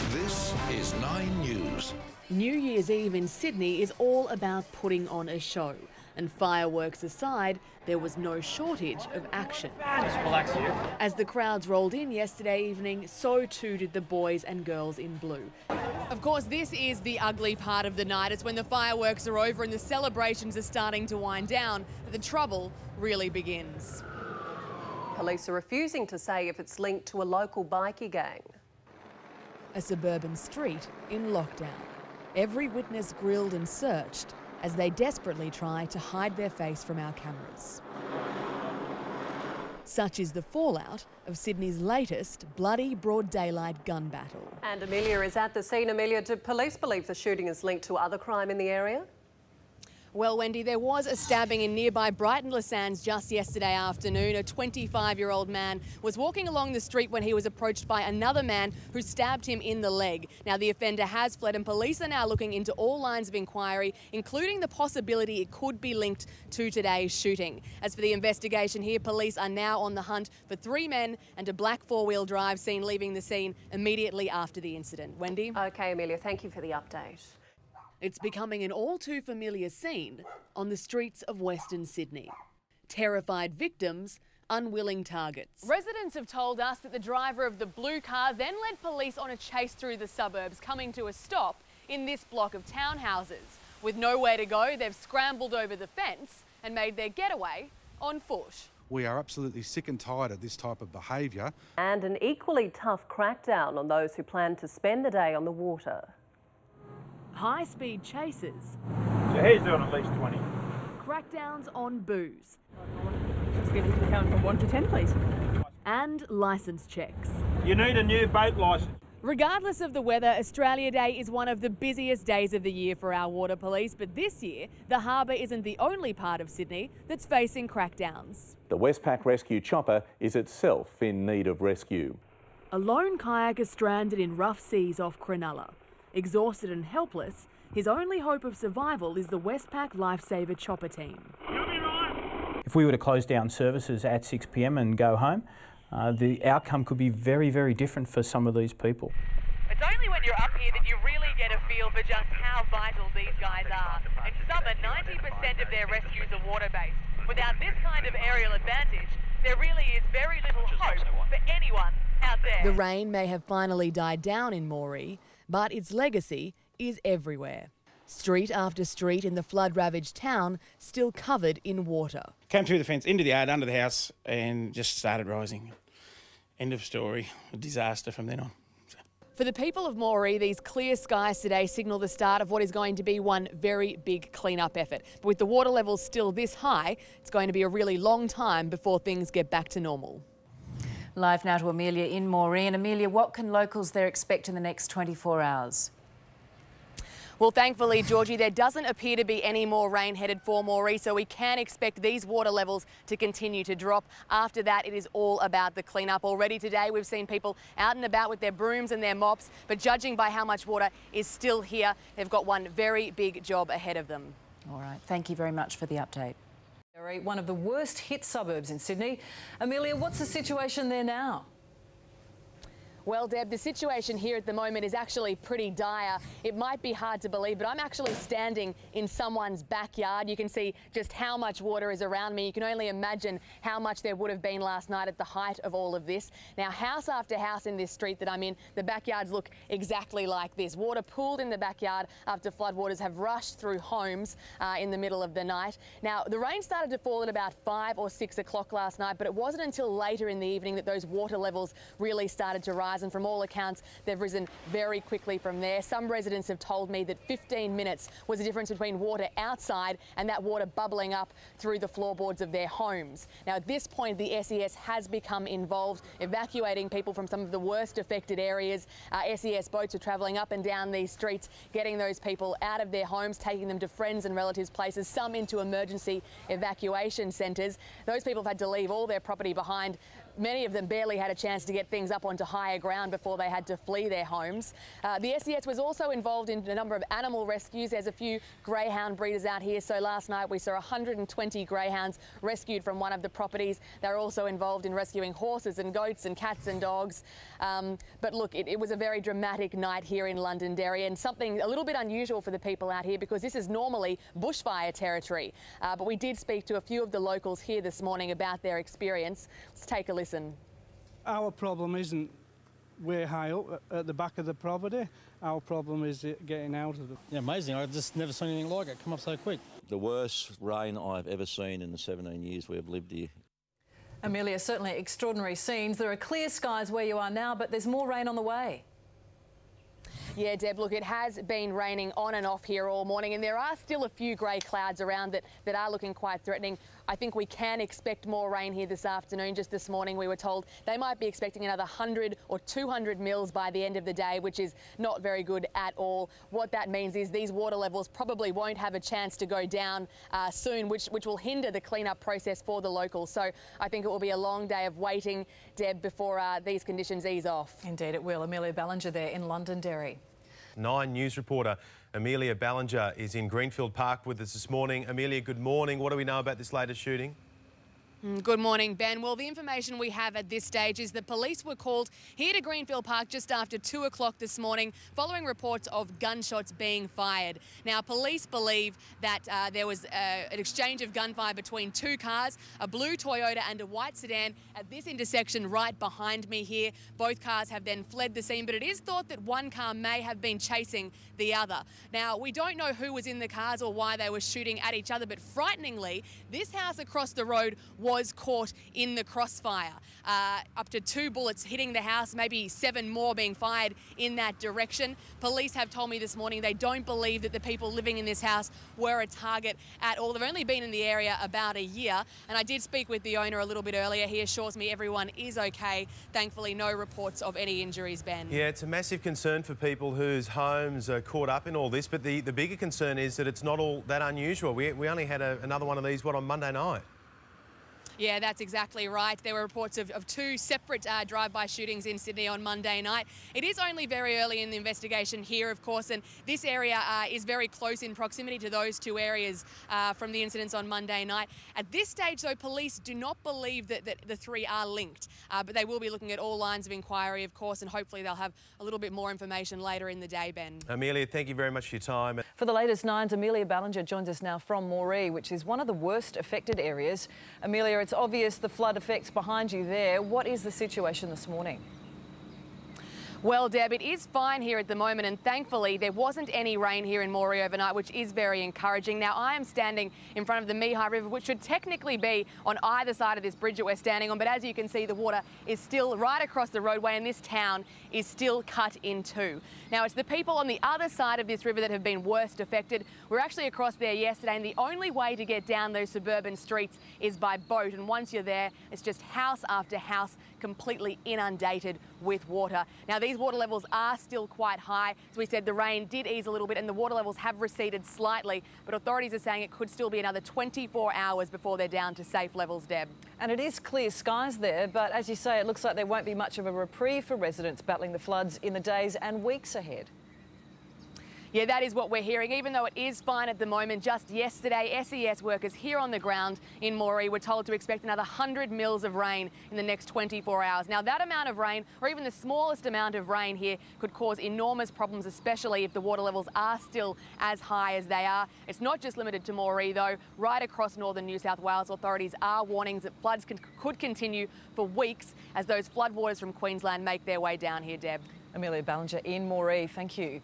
This is 9 News. New Year's Eve in Sydney is all about putting on a show. And fireworks aside, there was no shortage of action. Just relax here. As the crowds rolled in yesterday evening, so too did the boys and girls in blue. Of course, this is the ugly part of the night. It's when the fireworks are over and the celebrations are starting to wind down that the trouble really begins. Police are refusing to say if it's linked to a local bikie gang. A suburban street in lockdown. Every witness grilled and searched as they desperately try to hide their face from our cameras. Such is the fallout of Sydney's latest bloody broad daylight gun battle. And Amelia is at the scene. Amelia, do police believe the shooting is linked to other crime in the area? Well, Wendy, there was a stabbing in nearby Brighton Le Sands just yesterday afternoon. A 25-year-old man was walking along the street when he was approached by another man who stabbed him in the leg. Now, the offender has fled and police are now looking into all lines of inquiry, including the possibility it could be linked to today's shooting. As for the investigation here, police are now on the hunt for 3 men and a black 4-wheel drive seen leaving the scene immediately after the incident. Wendy? OK, Amelia, thank you for the update. It's becoming an all too familiar scene on the streets of Western Sydney. Terrified victims, unwilling targets. Residents have told us that the driver of the blue car then led police on a chase through the suburbs, coming to a stop in this block of townhouses. With nowhere to go, they've scrambled over the fence and made their getaway on foot. We are absolutely sick and tired of this type of behaviour. And an equally tough crackdown on those who plan to spend the day on the water. High-speed chases. So he's doing at least 20. Crackdowns on booze. Just give us the count from 1 to 10, please. And licence checks. You need a new boat licence. Regardless of the weather, Australia Day is one of the busiest days of the year for our water police, but this year, the harbour isn't the only part of Sydney that's facing crackdowns. The Westpac rescue chopper is itself in need of rescue. A lone kayaker stranded in rough seas off Cronulla. Exhausted and helpless, his only hope of survival is the Westpac Lifesaver chopper team. If we were to close down services at 6 p.m. and go home, the outcome could be very, very different for some of these people. It's only when you're up here that you really get a feel for just how vital these guys are. In summer, 90% of their rescues are water-based. Without this kind of aerial advantage, there really is very little hope for anyone out there. The rain may have finally died down in Moree, but its legacy is everywhere. Street after street in the flood-ravaged town still covered in water. Came through the fence, into the yard, under the house, and just started rising. End of story. A disaster from then on. For the people of Moree, these clear skies today signal the start of what is going to be one very big clean-up effort. But with the water levels still this high, it's going to be a really long time before things get back to normal. Live now to Amelia in Moree. And Amelia, what can locals there expect in the next 24 hours? Well, thankfully, Georgie, there doesn't appear to be any more rain headed for Moree, so we can expect these water levels to continue to drop. After that, it is all about the clean-up. Already today, we've seen people out and about with their brooms and their mops, but judging by how much water is still here, they've got one very big job ahead of them. All right, thank you very much for the update. One of the worst hit suburbs in Sydney. Amelia, what's the situation there now? Well, Deb, the situation here at the moment is actually pretty dire. It might be hard to believe, but I'm actually standing in someone's backyard. You can see just how much water is around me. You can only imagine how much there would have been last night at the height of all of this. Now, house after house in this street that I'm in, the backyards look exactly like this. Water pooled in the backyard after floodwaters have rushed through homes in the middle of the night. Now, the rain started to fall at about 5 or 6 o'clock last night, but it wasn't until later in the evening that those water levels really started to rise. And from all accounts, they've risen very quickly from there. Some residents have told me that 15 minutes was the difference between water outside and that water bubbling up through the floorboards of their homes. Now, at this point, the SES has become involved, evacuating people from some of the worst affected areas. SES boats are travelling up and down these streets, getting those people out of their homes, taking them to friends and relatives' places, some into emergency evacuation centres. Those people have had to leave all their property behind. many of them barely had a chance to get things up onto higher ground before they had to flee their homes. The SES was also involved in a number of animal rescues. There's a few greyhound breeders out here. So last night we saw 120 greyhounds rescued from one of the properties. They're also involved in rescuing horses and goats and cats and dogs. But look, it was a very dramatic night here in Londonderry, and something a little bit unusual for the people out here because this is normally bushfire territory. But we did speak to a few of the locals here this morning about their experience. Let's take a listen. Our problem isn't way high up at the back of the property. Our problem is getting out of it. Yeah, amazing. I've just never seen anything like it come up so quick. The worst rain I've ever seen in the 17 years we've lived here. Amelia, certainly extraordinary scenes. There are clear skies where you are now, but there's more rain on the way. Yeah, Deb, look, it has been raining on and off here all morning, and there are still a few grey clouds around that are looking quite threatening. I think we can expect more rain here this afternoon. Just this morning we were told they might be expecting another 100 or 200 mils by the end of the day, which is not very good at all. What that means is these water levels probably won't have a chance to go down soon, which will hinder the clean-up process for the locals. So I think it will be a long day of waiting, Deb, before these conditions ease off. Indeed it will. Amelia Ballinger there in Londonderry. 9 News reporter Amelia Ballinger is in Greenfield Park with us this morning. Amelia, good morning. What do we know about this latest shooting? Good morning, Ben. Well, the information we have at this stage is that police were called here to Greenfield Park just after 2 o'clock this morning following reports of gunshots being fired. Now, police believe that there was an exchange of gunfire between two cars, a blue Toyota and a white sedan at this intersection right behind me here. Both cars have then fled the scene, but it is thought that one car may have been chasing the other. Now, we don't know who was in the cars or why they were shooting at each other, but frighteningly, this house across the road was caught in the crossfire. Up to 2 bullets hitting the house, maybe 7 more being fired in that direction. Police have told me this morning they don't believe that the people living in this house were a target at all. They've only been in the area about a year, and I did speak with the owner a little bit earlier. He assures me everyone is okay. Thankfully, no reports of any injuries, Ben. Yeah, it's a massive concern for people whose homes are caught up in all this, but the bigger concern is that it's not all that unusual. We only had another one of these, on Monday night? Yeah, that's exactly right. There were reports of 2 separate drive-by shootings in Sydney on Monday night. It is only very early in the investigation here, of course, and this area is very close in proximity to those 2 areas from the incidents on Monday night. At this stage, though, police do not believe that the 3 are linked, but they will be looking at all lines of inquiry, of course, and hopefully they'll have a little bit more information later in the day, Ben. Amelia, thank you very much for your time. For the latest 9s, Amelia Ballinger joins us now from Moree, which is one of the worst affected areas. Amelia, it's obvious the flood effects behind you there. What is the situation this morning? Well, Deb, it is fine here at the moment, and thankfully there wasn't any rain here in Moree overnight, which is very encouraging. Now, I am standing in front of the Mihai River, which should technically be on either side of this bridge that we're standing on, but as you can see, the water is still right across the roadway, and this town is still cut in 2. Now, it's the people on the other side of this river that have been worst affected. We were actually across there yesterday, and the only way to get down those suburban streets is by boat, and once you're there, it's just house after house completely inundated with water. Now, these water levels are still quite high. As we said, the rain did ease a little bit and the water levels have receded slightly, but authorities are saying it could still be another 24 hours before they're down to safe levels, Deb. And it is clear skies there, but as you say, it looks like there won't be much of a reprieve for residents battling the floods in the days and weeks ahead. Yeah, that is what we're hearing. Even though it is fine at the moment, just yesterday, SES workers here on the ground in Moree were told to expect another 100 mils of rain in the next 24 hours. Now, that amount of rain, or even the smallest amount of rain here, could cause enormous problems, especially if the water levels are still as high as they are. It's not just limited to Moree, though. Right across northern New South Wales, authorities are warning that floods could continue for weeks as those floodwaters from Queensland make their way down here, Deb. Amelia Ballinger in Moree, thank you.